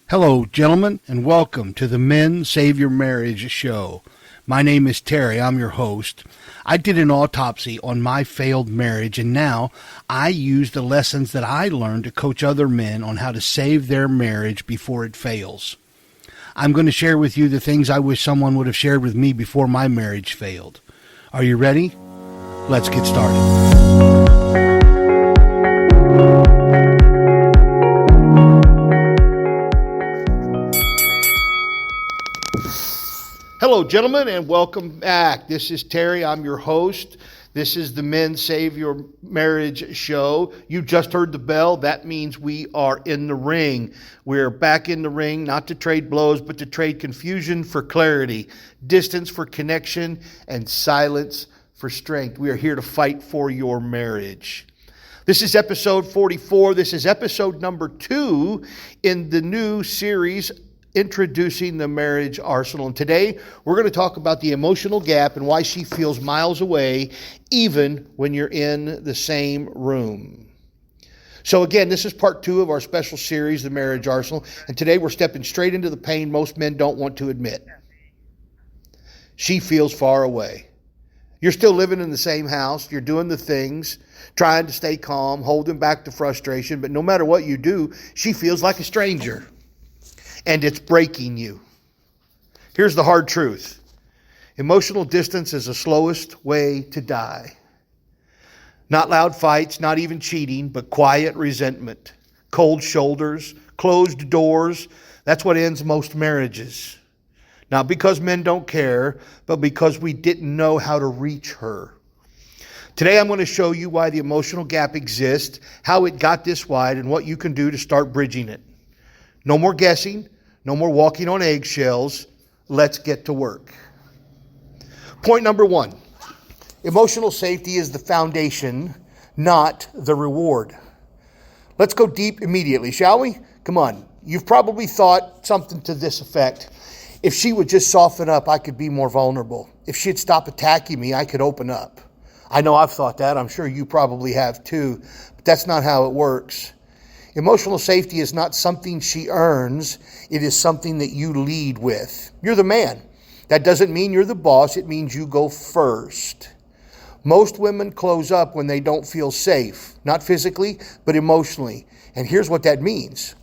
Hello, gentlemen, and welcome to the Men Save Your Marriage show. My name is Terry. I'm your host. I did an autopsy on my failed marriage, and now I use the lessons that I learned to coach other men on how to save their marriage before it fails. I'm going to share with you the things I wish someone would have shared with me before my marriage failed. Are you ready? Let's get started. Hello, gentlemen, and welcome back. This is Terry. I'm your host. This is the Men Save Your Marriage show. You just heard the bell. That means we are in the ring. We're back in the ring, not to trade blows, but to trade confusion for clarity, distance for connection, and silence for strength. We are here to fight for your marriage. This is episode 44. This is episode number 2 in the new series introducing the marriage arsenal. And today we're going to talk about the emotional gap and why she feels miles away even when you're in the same room. So again, this is part 2 of our special series, The Marriage Arsenal. And today we're stepping straight into the pain most men don't want to admit. She feels far away. You're still living in the same house. You're doing the things, trying to stay calm, holding back the frustration. But no matter what you do, she feels like a stranger. And it's breaking you. Here's the hard truth. Emotional distance is the slowest way to die. Not loud fights, not even cheating, but quiet resentment. Cold shoulders, closed doors. That's what ends most marriages. Not because men don't care, but because we didn't know how to reach her. Today I'm going to show you why the emotional gap exists, how it got this wide, and what you can do to start bridging it. No more guessing. No more walking on eggshells. Let's get to work. Point number 1. Emotional safety is the foundation, not the reward. Let's go deep immediately, shall we? Come on. You've probably thought something to this effect. If she would just soften up, I could be more vulnerable. If she'd stop attacking me, I could open up. I know I've thought that. I'm sure you probably have too. But that's not how it works. Emotional safety is not something she earns. It is something that you lead with. You're the man. That doesn't mean you're the boss. It means you go first. Most women close up when they don't feel safe, not physically, but emotionally. And here's what that means.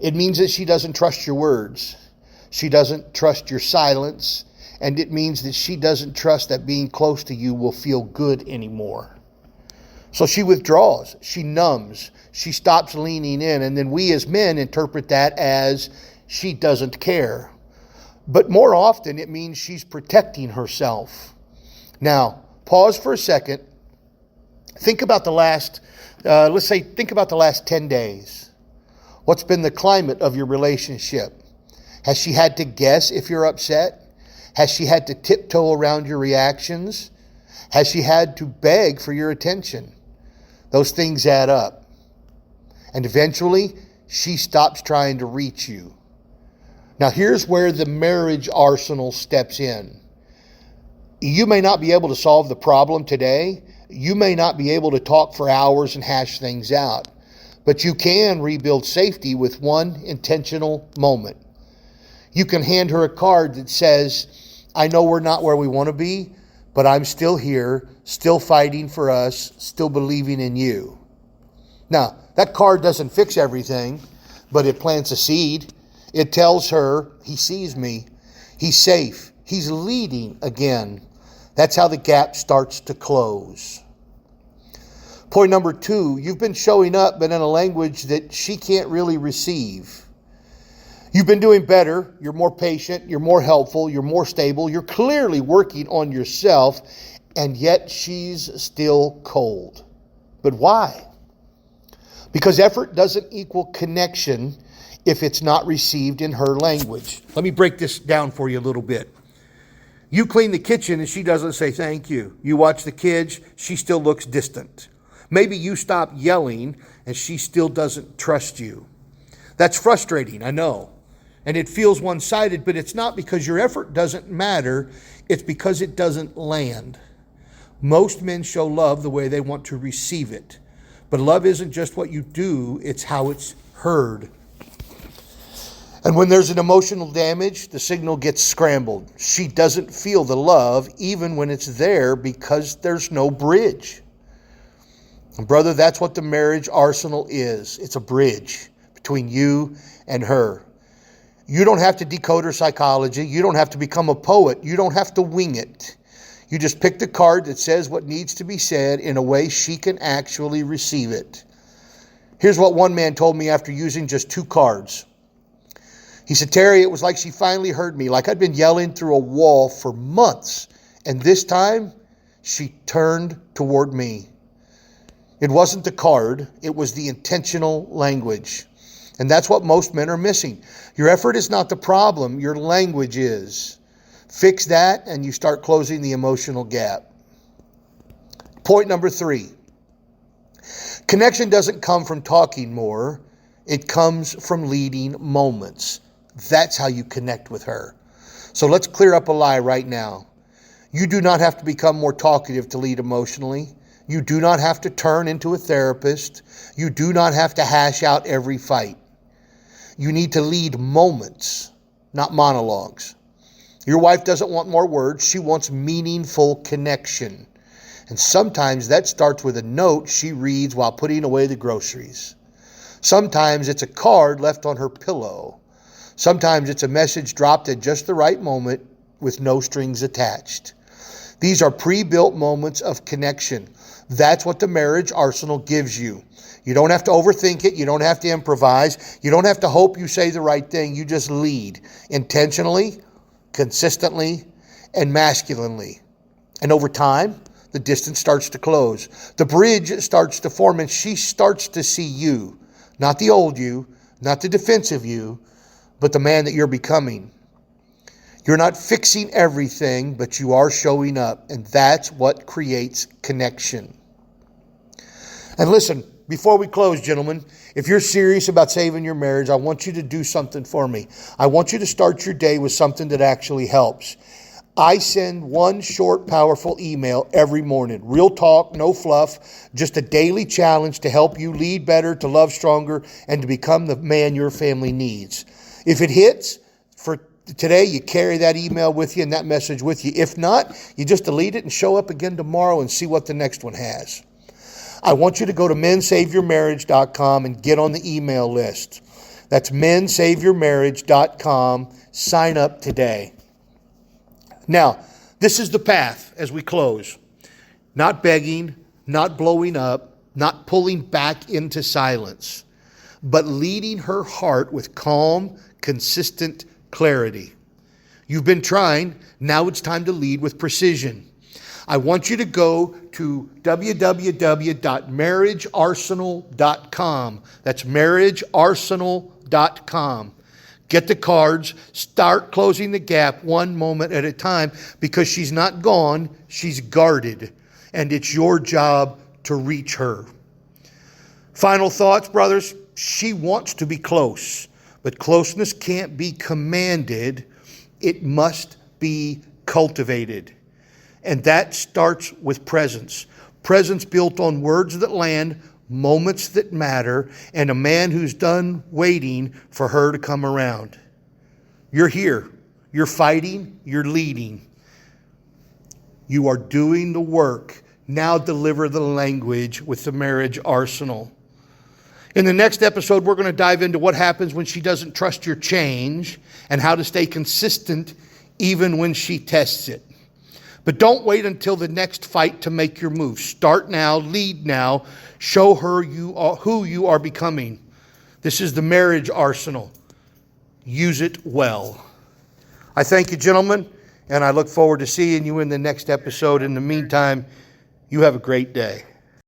It means that she doesn't trust your words. She doesn't trust your silence. And it means that she doesn't trust that being close to you will feel good anymore. So she withdraws, she numbs, she stops leaning in, and then we as men interpret that as she doesn't care. But more often it means she's protecting herself. Now, pause for a second. Think about the last, think about the last 10 days. What's been the climate of your relationship? Has she had to guess if you're upset? Has she had to tiptoe around your reactions? Has she had to beg for your attention? Those things add up. And eventually, she stops trying to reach you. Now, here's where the marriage arsenal steps in. You may not be able to solve the problem today. You may not be able to talk for hours and hash things out. But you can rebuild safety with one intentional moment. You can hand her a card that says, I know we're not where we want to be, but I'm still here, still fighting for us, still believing in you. Now, that card doesn't fix everything, but it plants a seed. It tells her, he sees me, he's safe, he's leading again. That's how the gap starts to close. Point number 2, you've been showing up, but in a language that she can't really receive. You've been doing better, you're more patient, you're more helpful, you're more stable, you're clearly working on yourself, and yet she's still cold. But why? Because effort doesn't equal connection if it's not received in her language. Let me break this down for you a little bit. You clean the kitchen and she doesn't say thank you. You watch the kids, she still looks distant. Maybe you stop yelling and she still doesn't trust you. That's frustrating, I know. And it feels one-sided, but it's not because your effort doesn't matter. It's because it doesn't land. Most men show love the way they want to receive it. But love isn't just what you do, it's how it's heard. And when there's an emotional damage, the signal gets scrambled. She doesn't feel the love even when it's there because there's no bridge. And brother, that's what the marriage arsenal is. It's a bridge between you and her. You don't have to decode her psychology. You don't have to become a poet. You don't have to wing it. You just pick the card that says what needs to be said in a way she can actually receive it. Here's what one man told me after using just 2 cards. He said, Terry, it was like she finally heard me, like I'd been yelling through a wall for months. And this time, she turned toward me. It wasn't the card, it was the intentional language. And that's what most men are missing. Your effort is not the problem, your language is. Fix that and you start closing the emotional gap. Point number 3. Connection doesn't come from talking more. It comes from leading moments. That's how you connect with her. So let's clear up a lie right now. You do not have to become more talkative to lead emotionally. You do not have to turn into a therapist. You do not have to hash out every fight. You need to lead moments, not monologues. Your wife doesn't want more words. She wants meaningful connection. And sometimes that starts with a note she reads while putting away the groceries. Sometimes it's a card left on her pillow. Sometimes it's a message dropped at just the right moment with no strings attached. These are pre-built moments of connection. That's what the marriage arsenal gives you. You don't have to overthink it. You don't have to improvise. You don't have to hope you say the right thing. You just lead intentionally, consistently, and masculinely. And over time, the distance starts to close. The bridge starts to form, and she starts to see you. Not the old you, not the defensive you, but the man that you're becoming. You're not fixing everything, but you are showing up, and that's what creates connection. And listen, before we close, gentlemen, if you're serious about saving your marriage, I want you to do something for me. I want you to start your day with something that actually helps. I send one short, powerful email every morning. Real talk, no fluff, just a daily challenge to help you lead better, to love stronger, and to become the man your family needs. If it hits for today, you carry that email with you and that message with you. If not, you just delete it and show up again tomorrow and see what the next one has. I want you to go to mensaveyourmarriage.com and get on the email list. That's mensaveyourmarriage.com. Sign up today. Now, this is the path as we close. Not begging, not blowing up, not pulling back into silence, but leading her heart with calm, consistent clarity. You've been trying. Now it's time to lead with precision. I want you to go to www.marriagearsenal.com. That's marriagearsenal.com. Get the cards. Start closing the gap one moment at a time, because she's not gone. She's guarded. And it's your job to reach her. Final thoughts, brothers. She wants to be close, but closeness can't be commanded. It must be cultivated. And that starts with presence. Presence built on words that land, moments that matter, and a man who's done waiting for her to come around. You're here. You're fighting. You're leading. You are doing the work. Now deliver the language with the marriage arsenal. In the next episode, we're going to dive into what happens when she doesn't trust your change and how to stay consistent even when she tests it. But don't wait until the next fight to make your move. Start now, lead now, show her who you are becoming. This is the marriage arsenal. Use it well. I thank you, gentlemen, and I look forward to seeing you in the next episode. In the meantime, you have a great day.